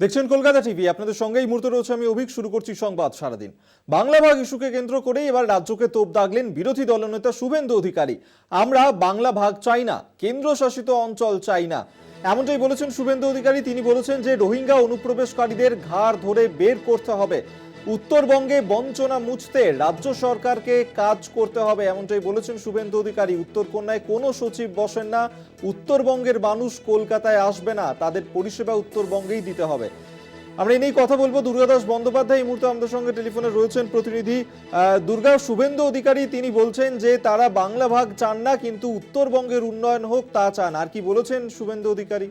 দেখছেন কলকাতা টিভি, আপনাদের সঙ্গে এই মুহূর্তে রয়েছে আমি অভিক। শুরু করছি সংবাদ সারাদিন। বাংলা ভাগ ইস্যুকে কেন্দ্র করে এবার রাজ্যকে তোপ দাগলেন বিরোধী দলনেতা শুভেন্দু অধিকারী। আমরা বাংলা ভাগ চাই না, কেন্দ্রশাসিত অঞ্চল চাই না, এমনটাই বলেছেন শুভেন্দু অধিকারী। তিনি বলেছেন যে রোহিঙ্গা অনুপ্রবেশকারীদের ঘাড় ধরে বের করতে হবে, উত্তরবঙ্গে বঞ্চনা মুছতে রাজ্য সরকারকে কাজ করতে হবে, এমনটাই বলেছেন শুভেন্দু অধিকারী। উত্তরকন্যায় কোনো সচিব বসেন না, উত্তরবঙ্গের মানুষ কলকাতায় আসবে না, তাদের পরিষেবা উত্তরবঙ্গেই দিতে হবে। আমরা এই নিয়ে কথা বলবো। দুর্গাদাস বন্দ্যোপাধ্যায় এই মুহূর্তে আমাদের সঙ্গে টেলিফোনে রয়েছেন, প্রতিনিধি। দুর্গা, শুভেন্দু অধিকারী তিনি বলছেন যে তারা বাংলা ভাগ চান না, কিন্তু উত্তরবঙ্গের উন্নয়ন হোক তা চান। আর কি বলেছেন শুভেন্দু অধিকারী?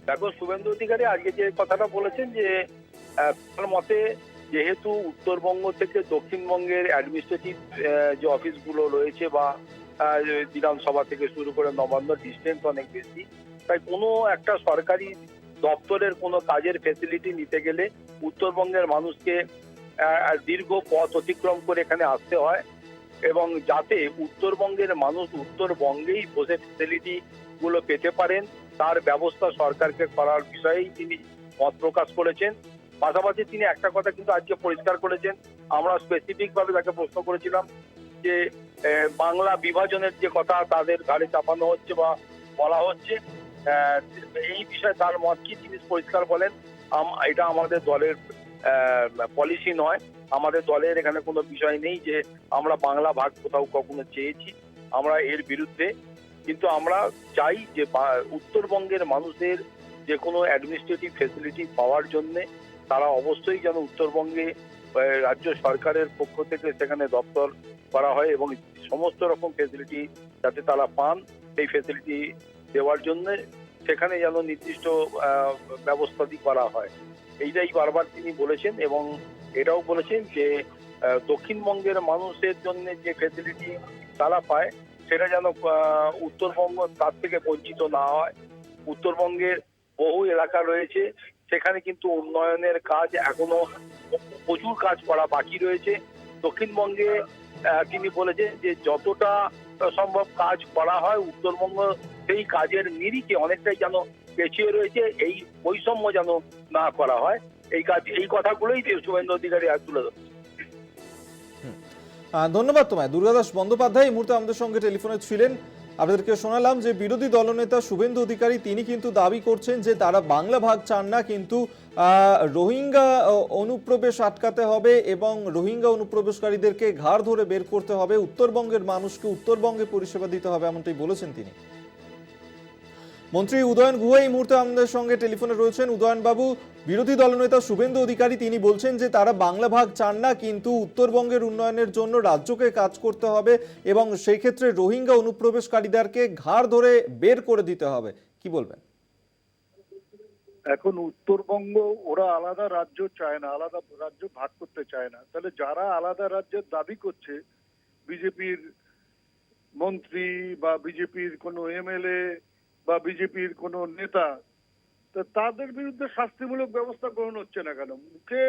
দেখো, শুভেন্দু অধিকারী আজকে যে কথাটা বলেছেন যে তার মতে যেহেতু উত্তরবঙ্গ থেকে দক্ষিণবঙ্গের অ্যাডমিনিস্ট্রেটিভ যে অফিসগুলো রয়েছে বা বিধানসভা থেকে শুরু করে নবান্ন ডিস্টেন্স অনেক বেশি, তাই কোনো একটা সরকারি দপ্তরের কোনো কাজের ফেসিলিটি নিতে গেলে উত্তরবঙ্গের মানুষকে দীর্ঘ পথ অতিক্রম করে এখানে আসতে হয়, এবং যাতে উত্তরবঙ্গের মানুষ উত্তরবঙ্গেই বসে ফেসিলিটি গুলো পেতে পারেন তার ব্যবস্থা সরকারকে করার বিষয়েই তিনি মত প্রকাশ করেছেন। পাশাপাশি তিনি একটা কথা কিন্তু আজকে পরিষ্কার করেছেন। আমরা স্পেসিফিক ভাবে তাকে প্রশ্ন করেছিলাম যে বাংলা বিভাজনের যে কথা তাদের ঘাড়ে চাপানো হচ্ছে বা বলা হচ্ছে, এই বিষয়ে তার মত কি, তিনি পরিষ্কার বলেন এটা আমাদের দলের পলিসি নয়, আমাদের দলের এখানে কোনো বিষয় নেই যে আমরা বাংলা ভাগ কোথাও কখনো চেয়েছি, আমরা এর বিরুদ্ধে। কিন্তু আমরা চাই যে উত্তরবঙ্গের মানুষদের যে কোনো অ্যাডমিনিস্ট্রেটিভ ফেসিলিটি পাওয়ার জন্য তারা অবশ্যই যেন উত্তরবঙ্গে রাজ্য সরকারের পক্ষ থেকে সেখানে দপ্তর করা হয় এবং সমস্ত রকম ফেসিলিটি যাতে তারা পান, সেই ফেসিলিটি দেওয়ার জন্য সেখানে যেন নির্দিষ্ট ব্যবস্থাটি করা হয়। এইটাই বারবার তিনি বলেছেন, এবং এটাও বলেছেন যে দক্ষিণবঙ্গের মানুষের জন্য যে ফেসিলিটি তারা পায় সেটা যেন উত্তরবঙ্গ তার থেকে বঞ্চিত না হয়। উত্তরবঙ্গের বহু এলাকা রয়েছে, সেখানে কিন্তু উন্নয়নের কাজ এখনো প্রচুর কাজ করা বাকি রয়েছে। দক্ষিণবঙ্গে তিনি বলেছেন যে যতটা সম্ভব কাজ করা হয়, উত্তরবঙ্গ সেই কাজের নিরিখে অনেকটাই যেন পেছিয়ে রয়েছে, এই বৈষম্য যেন না করা হয়। এই কথাগুলোই শুভেন্দু অধিকারী আর তুলে ধরেছেন। ধন্যবাদ তোমায়। দুর্গাদাস বন্দ্যোপাধ্যায় এই মুহূর্তে আমাদের সঙ্গে টেলিফোনে ছিলেন। আপনাদেরকে শোনালাম যে বিরোধী দলনেতা শুভেন্দু অধিকারী তিনি কিন্তু দাবি করছেন যে তারা বাংলা ভাগ চান না, কিন্তু রোহিঙ্গা অনুপ্রবেশ আটকাতে হবে এবং রোহিঙ্গা অনুপ্রবেশকারীদেরকে ঘাড় ধরে বের করতে হবে, উত্তরবঙ্গের মানুষকে উত্তরবঙ্গে পরিষেবা দিতে হবে, এমনটাই বলেছেন তিনি। মন্ত্রী উদয়ন গুহ এই মুহূর্তে আমাদের সঙ্গে টেলিফোনে রয়েছেন। উদয়ন বাবু, বিরোধী দলনেতা শুভেন্দু অধিকারী তিনি বলছেন যে তারা বাংলা ভাগ চান না, কিন্তু উত্তরবঙ্গের উন্নয়নের জন্য রাজ্যকে কাজ করতে হবে এবং সেই ক্ষেত্রে রোহিঙ্গা অনুপ্রবেশকারীদেরকে ঘাড় ধরে বের করে দিতে হবে। কি বলবেন? এখন উত্তরবঙ্গ ওরা আলাদা রাজ্য চায় না, আলাদা রাজ্য ভাগ করতে চায় না। তাহলে যারা আলাদা রাজ্যের দাবি করছে, বিজেপির মন্ত্রী বা বিজেপির কোনো এমএলএ বা বিজেপির কোনো নেতা, তো তাদের বিরুদ্ধে শাস্তিমূলক ব্যবস্থা গ্রহণ হচ্ছে না কেন? মুখে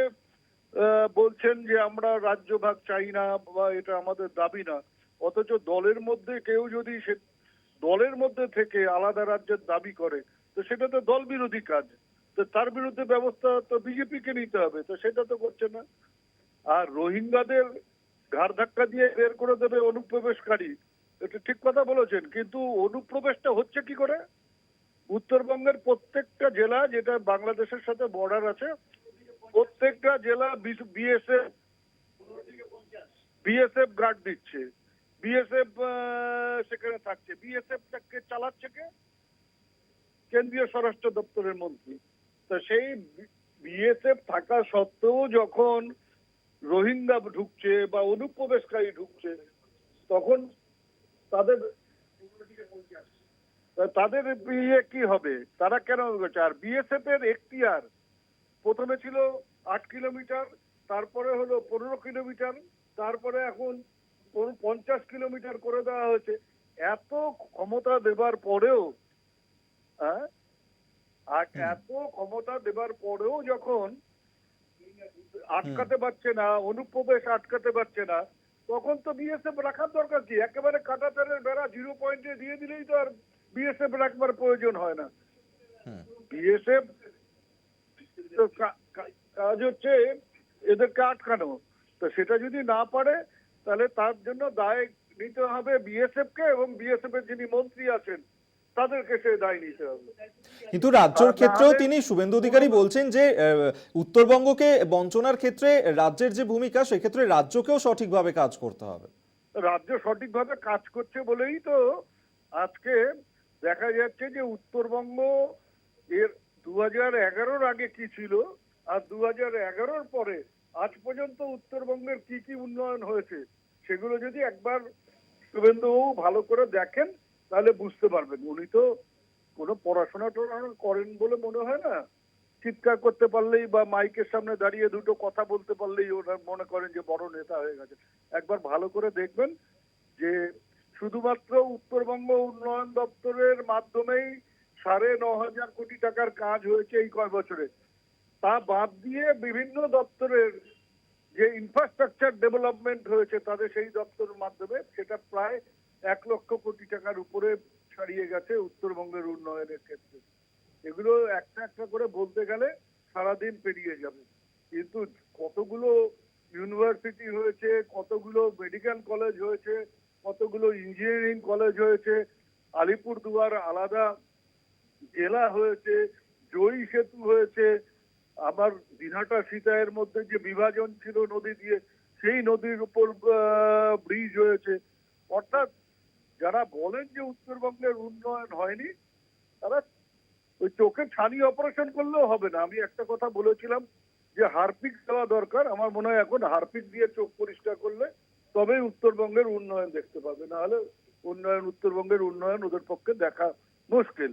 বলছেন যে আমরা রাজ্য ভাগ চাই না বা এটা আমাদের দাবি না, অথচ দলের মধ্যে কেউ যদি সে দলের মধ্যে থেকে আলাদা রাজ্যের দাবি করে তো সেটা তো দল বিরোধী কাজ। তো তার বিরুদ্ধে ব্যবস্থা তো বিজেপিকে নিতে হবে, তো সেটা তো করছে না। আর রোহিঙ্গাদের ঘাড় ধাক্কা দিয়ে বের করে দেবে অনুপ্রবেশকারী, এটা ঠিক কথা বলেছেন, কিন্তু অনুপ্রবেশটা হচ্ছে কি করে? উত্তরবঙ্গের প্রত্যেকটা জেলা যেটা বাংলাদেশের সাথে বর্ডার আছে, প্রত্যেকটা জেলা বিএসএফ বিএসএফ গার্ড দিচ্ছে, বিএসএফ সেখানে থাকছে। বিএসএফটাকে চালাচ্ছে কে? কেন্দ্রীয় স্বরাষ্ট্র দপ্তরের মন্ত্রী। তো সেই বিএসএফ থাকা সত্ত্বেও যখন রোহিঙ্গা ঢুকছে বা অনুপ্রবেশকারী ঢুকছে, তখন তাদের তাদের ইয়ে কি হবে? তারা কেন ঢুকছে? আর বিএসএফ এর এখতিয়ার প্রথমে ছিল 8 কিলোমিটার, তারপরে হলো 15 কিলোমিটার, তারপরে এখন 50 কিলোমিটার করে দেওয়া হয়েছে। এত ক্ষমতা দেবার পরেও আর এত ক্ষমতা দেবার পরেও যখন আটকাতে পারছে না, অনুপ্রবেশ আটকাতে পারছে না, তখন তো বিএসএফ রাখার দরকার কি? একেবারে কাঁটাতারের বেড়া 0 পয়েন্টে দিয়ে দিলেই তো আর বিএসএফ রাখবার প্রয়োজন হয় না। বিএসএফ তো কাজ হচ্ছে এদেরকে আটকানো। তো সেটা যদি না পারে তাহলে তার জন্য দায় নিতে হবে বিএসএফ কে, এবং বিএসএফ এর যিনি মন্ত্রী আছেন তাদেরকে সে দায় নিতে হবে। কিন্তু রাজ্যের ক্ষেত্রেও তিনি শুভেন্দু অধিকারী বলছেন যে উত্তরবঙ্গকে বঞ্চনার ক্ষেত্রে রাজ্যের যে ভূমিকা সেক্ষেত্রে রাজ্যকেও সঠিকভাবে কাজ করতে হবে। রাজ্য সঠিকভাবে কাজ করছে বলেই তো আজকে দেখা যাচ্ছে যে উত্তরবঙ্গ এর 2011-র আগে কি ছিল আর 2011-র পরে আজ পর্যন্ত উত্তরবঙ্গের কি কি উন্নয়ন হয়েছে সেগুলো যদি একবার শুভেন্দুবাবু ভালো করে দেখেন তাহলে বুঝতে পারবেন। উনি তো কোনো পড়াশোনা করেন বলে মনে হয় না। চিৎকার করতে পারলেই বা মাইকের সামনে দাঁড়িয়ে দুটো কথা বলতে পারলেই ওরা মনে করেন যে বড় নেতা হয়ে গেছে। একবার ভালো করে দেখবেন যে শুধুমাত্র উত্তরবঙ্গ উন্নয়ন দপ্তরের মাধ্যমেই 9,500 কোটি টাকার কাজ হয়েছে এই কয় বছরে। তা বাদ দিয়ে বিভিন্ন দপ্তরের যে ইনফ্রাস্ট্রাকচার ডেভেলপমেন্ট হয়েছে তাদের সেই দপ্তরের মাধ্যমে সেটা প্রায় 1 লক্ষ কোটি টাকার উপরে ছাড়িয়ে গেছে উত্তরবঙ্গের উন্নয়নের ক্ষেত্রে। এগুলো একটা একটা করে বলতে গেলে সারাদিন পেরিয়ে যাবে। কিন্তু কতগুলো ইউনিভার্সিটি হয়েছে, কতগুলো মেডিকেল কলেজ হয়েছে, কতগুলো ইঞ্জিনিয়ারিং কলেজ হয়েছে, আলিপুরদুয়ার আলাদা জেলা হয়েছে, জয়ী সেতু হয়েছে, আবার দিনহাটা সীতায়ের মধ্যে যে বিভাজন ছিল নদী দিয়ে সেই নদীর উপর ব্রিজ হয়েছে। অর্থাৎ যারা বলেন যে উত্তরবঙ্গের উন্নয়ন হয়নি তারা ওই চোখের ছানি অপারেশন করলেও হবে না। আমি একটা কথা বলেছিলাম যে হারপিক দেওয়া দরকার। আমার মনে হয় এখন হারপিক দিয়ে চোখ পরিষ্কার করলে তবেই উত্তরবঙ্গের উন্নয়ন দেখতে পাবে, না হলে উত্তরবঙ্গের উন্নয়ন ওদের পক্ষে দেখা মুশকিল।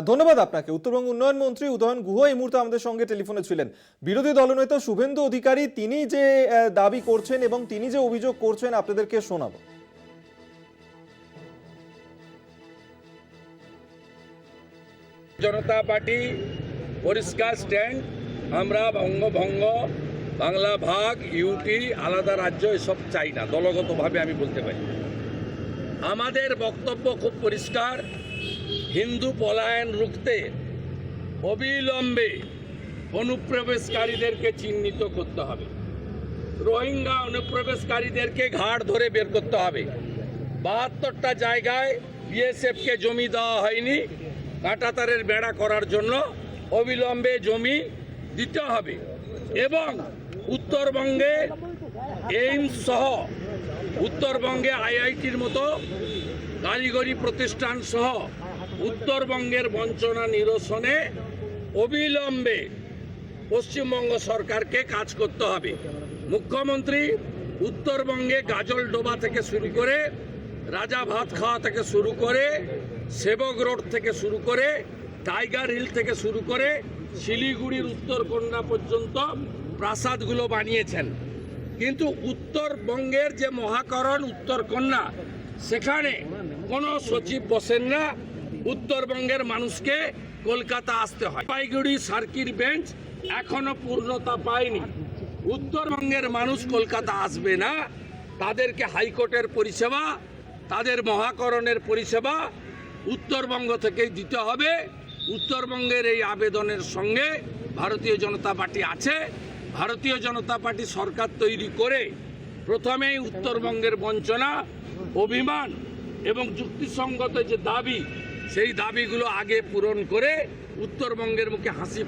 ধন্যবাদ আপনাকে। উত্তরবঙ্গ উন্নয়ন মন্ত্রী উদয়ন গুহ এই মুহূর্তে আমাদের সঙ্গে টেলিফোনে ছিলেন। বিরোধী দলনেতা শুভেন্দু অধিকারী তিনি যে দাবি করছেন এবং তিনি যে অভিযোগ করছেন আপনাদেরকে শোনাবো। জনতা পার্টি পরিষ্কার স্ট্যান্ড, আমরা বঙ্গভঙ্গ, বাংলা ভাগ, ইউটি, আলাদা রাজ্য এসব চাই না। দলগতভাবে আমি বলতে পারি আমাদের বক্তব্য খুব পরিষ্কার। হিন্দু পলায়ন রুখতে অবিলম্বে অনুপ্রবেশকারীদেরকে চিহ্নিত করতে হবে। রোহিঙ্গা অনুপ্রবেশকারীদেরকে ঘাড় ধরে বের করতে হবে। 72টা জায়গায় বিএসএফকে জমি দেওয়া হয়নি, কাঁটাতারের বেড়া করার জন্য অবিলম্বে জমি দিতে হবে। এবং উত্তরবঙ্গে এইমস সহ উত্তরবঙ্গে আইআইটির মতো কারিগরি প্রতিষ্ঠান সহ উত্তরবঙ্গের বঞ্চনা নিরসনে অবিলম্বে পশ্চিমবঙ্গ সরকারকে কাজ করতে হবে। মুখ্যমন্ত্রী উত্তরবঙ্গে গাজলডোবা থেকে শুরু করে, রাজা ভাত খাওয়া থেকে শুরু করে, সেবক রোড থেকে শুরু করে, টাইগার হিল থেকে শুরু করে শিলিগুড়ির উত্তরকন্যা পর্যন্ত প্রাসাদগুলো বানিয়েছেন। কিন্তু উত্তরবঙ্গের যে মহাকরণ উত্তরকন্যা, সেখানে কোনো সচিব বসেন না। উত্তরবঙ্গের মানুষকে কলকাতা আসতে হয়। জলপাইগুড়ি সার্কিট বেঞ্চ এখনো পূর্ণতা পায়নি। উত্তরবঙ্গের মানুষ কলকাতা আসবে না। তাদেরকে হাইকোর্টের পরিষেবা, তাদের মহাকরণের পরিষেবা উত্তরবঙ্গ থেকেই দিতে হবে। উত্তরবঙ্গের এই আবেদনের সঙ্গে ভারতীয় জনতা পার্টি আছে। ভারতীয় জনতা পার্টি সরকার তৈরি করে প্রথমেই উত্তরবঙ্গের বঞ্চনা, অভিমান এবং যুক্তিসঙ্গত যে দাবি, সেই দাবিগুলো আগে পূরণ করে উত্তরবঙ্গের মুখে হাসি